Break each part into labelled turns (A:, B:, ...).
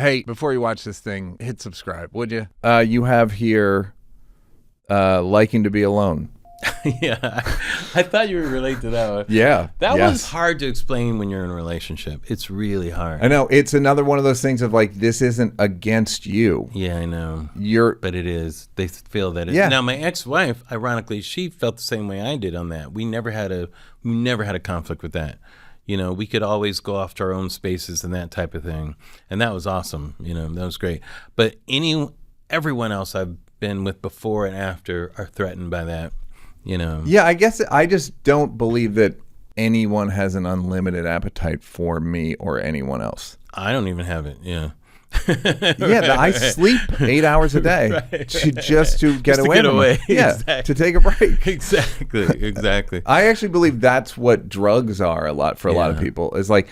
A: Hey, before you watch this thing, hit subscribe, would you?
B: You have here liking to be alone.
C: Yeah, I thought you would relate to that one.
B: Yeah.
C: That was hard to explain when you're in a relationship. It's really hard.
B: I know. It's another one of those things of like, this isn't against you.
C: Yeah, I know. But it is. They feel that it's...
B: Yeah.
C: Now, my ex-wife, ironically, she felt the same way I did on that. We never had a conflict with that. You know, we could always go off to our own spaces and that type of thing. And that was awesome. You know, that was great. But everyone else I've been with before and after are threatened by that. You know.
B: Yeah, I guess I just don't believe that anyone has an unlimited appetite for me or anyone else.
C: I don't even have it. Yeah.
B: Yeah, I sleep 8 hours a day just to get away. Yeah,
C: exactly.
B: to take a break.
C: Exactly.
B: I actually believe that's what drugs are a lot of people. Is like,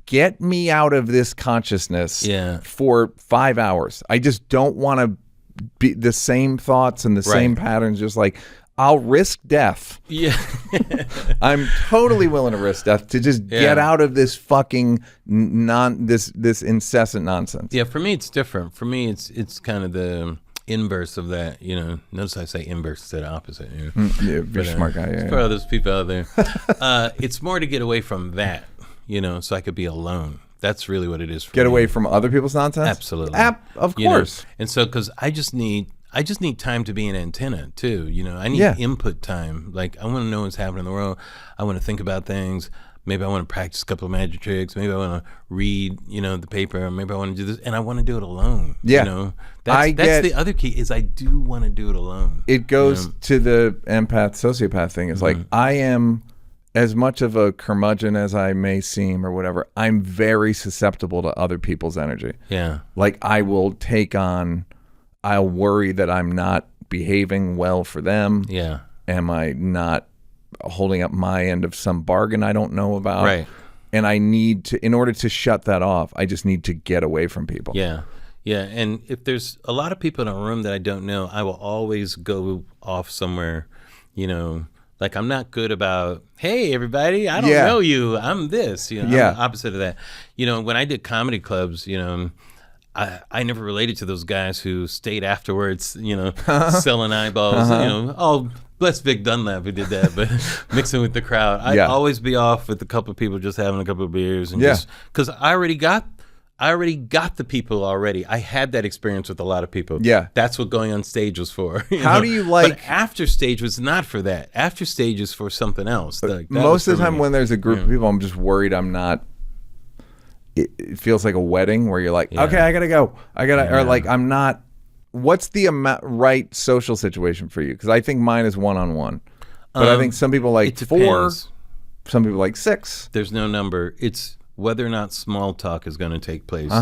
B: get me out of this consciousness for 5 hours. I just don't want to be the same thoughts and the same patterns. Just like, I'll risk death.
C: Yeah.
B: I'm totally willing to risk death to just get out of this fucking this incessant nonsense.
C: Yeah, for me it's different. For me it's kind of the inverse of that, you know. Notice I say inverse instead of opposite. You know?
B: Yeah, you're a smart guy. Yeah,
C: for those people out there. It's more to get away from that, you know, so I could be alone. That's really what it is for me.
B: Get away from other people's nonsense?
C: Absolutely.
B: Of course.
C: You know? And so, because I just need time to be an antenna too. You know, I need input time. Like, I want to know what's happening in the world. I want to think about things. Maybe I want to practice a couple of magic tricks. Maybe I want to read, you know, the paper. Maybe I want to do this, and I want to do it alone.
B: Yeah,
C: you know, that's the other key is I do want to do it alone.
B: It goes to the empath sociopath thing. It's like, I am, as much of a curmudgeon as I may seem or whatever, I'm very susceptible to other people's energy.
C: Yeah,
B: like I will take on. I'll worry that I'm not behaving well for them.
C: Yeah.
B: Am I not holding up my end of some bargain I don't know about?
C: Right.
B: And I need to, in order to shut that off, I just need to get away from people.
C: Yeah. Yeah. And if there's a lot of people in a room that I don't know, I will always go off somewhere, you know, like I'm not good about, hey, everybody, I don't know you. I'm this, you know, I'm the opposite of that. You know, when I did comedy clubs, you know, I never related to those guys who stayed afterwards, you know, selling eyeballs, you know. Oh, bless Vic Dunlap who did that, but mixing with the crowd. I'd always be off with a couple of people just having a couple of beers. And just because I already got the people already. I had that experience with a lot of people.
B: Yeah.
C: That's what going on stage was for.
B: How do you like...
C: But after stage was not for that. After stage is for something else. Like,
B: most of the time when there's a group of people, I'm just worried I'm not... It feels like a wedding where you're like, okay, I gotta go. Or like, I'm not. What's the right social situation for you? Because I think mine is one-on-one, but I think some people like 4, some people like 6.
C: There's no number. It's whether or not small talk is going to take place.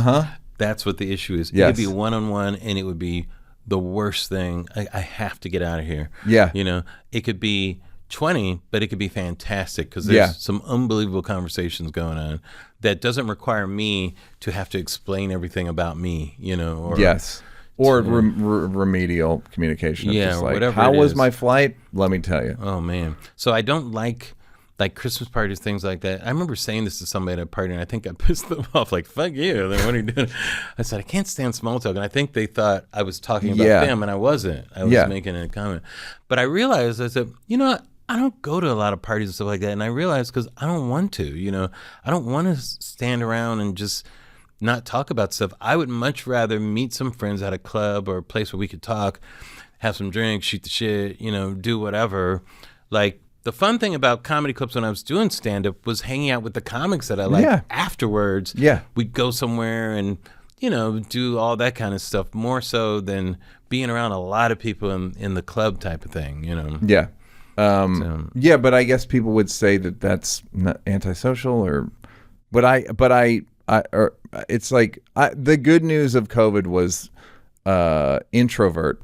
C: That's what the issue is. It could be one-on-one, and it would be the worst thing. I have to get out of here.
B: Yeah,
C: you know, it could be 20, but it could be fantastic because there's some unbelievable conversations going on that doesn't require me to have to explain everything about me, you know. Or
B: remedial communication.
C: Yeah,
B: just
C: or
B: like,
C: whatever.
B: How was my flight? Let me tell you.
C: Oh man, so I don't like Christmas parties, things like that. I remember saying this to somebody at a party, and I think I pissed them off. Like, fuck you. Then what are you doing? I said, I can't stand small talk, and I think they thought I was talking about them, and I wasn't. I was making a comment, but I realized, I said, you know what? I don't go to a lot of parties and stuff like that. And I realized because I don't want to, you know, I don't want to stand around and just not talk about stuff. I would much rather meet some friends at a club or a place where we could talk, have some drinks, shoot the shit, you know, do whatever. Like, the fun thing about comedy clubs when I was doing stand-up was hanging out with the comics that I liked afterwards. Yeah. We'd go somewhere and, you know, do all that kind of stuff more so than being around a lot of people in the club type of thing, you know.
B: Yeah. Yeah, but I guess people would say that that's not antisocial, it's like the good news of COVID was introvert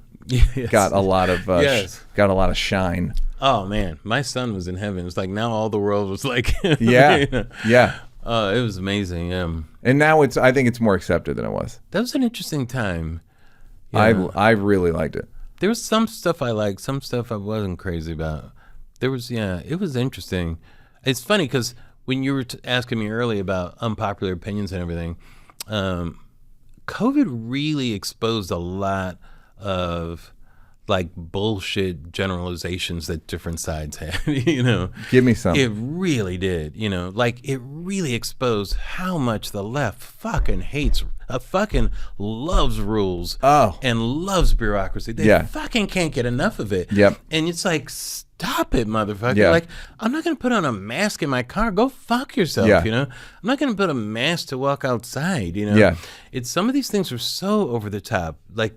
B: got a lot of shine.
C: Oh man, my son was in heaven. It's like now all the world was like,
B: yeah.
C: It was amazing.
B: And now I think it's more accepted than it was.
C: That was an interesting time.
B: I really liked it.
C: There was some stuff I liked, some stuff I wasn't crazy about. There was, it was interesting. It's funny because when you were asking me earlier about unpopular opinions and everything, COVID really exposed a lot of like bullshit generalizations that different sides had, you know.
B: Give me some.
C: It really did, you know. Like, it really exposed how much the left fucking hates, fucking loves rules and loves bureaucracy. They fucking can't get enough of it.
B: Yep.
C: And it's like, stop it, motherfucker.
B: Yeah.
C: Like, I'm not going to put on a mask in my car. Go fuck yourself, you know. I'm not going to put a mask to walk outside, you know.
B: Yeah.
C: It's, some of these things are so over the top. Like,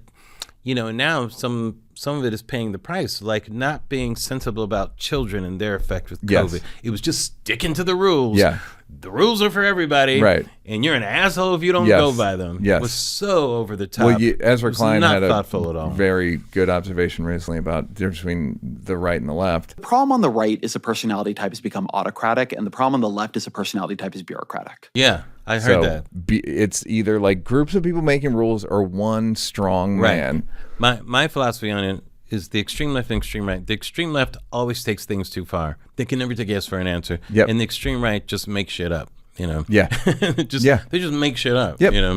C: you know, now some of it is paying the price, like not being sensible about children and their effect with COVID. It was just sticking to the rules.
B: Yeah.
C: The rules are for everybody.
B: Right.
C: And you're an asshole if you don't go by them.
B: Yes.
C: It was so over the top.
B: Well, Ezra Klein
C: not
B: had a
C: thoughtful at all.
B: very good observation recently about the difference between the right and the left.
D: The problem on the right is a personality type has become autocratic, and the problem on the left is a personality type is bureaucratic.
C: Yeah, I heard that.
B: It's either like groups of people making rules or one strong man.
C: My philosophy on it is the extreme left and extreme right. The extreme left always takes things too far. They can never take yes for an answer.
B: Yep.
C: And the extreme right just makes shit up, you know.
B: Yeah.
C: They just make shit up, you know.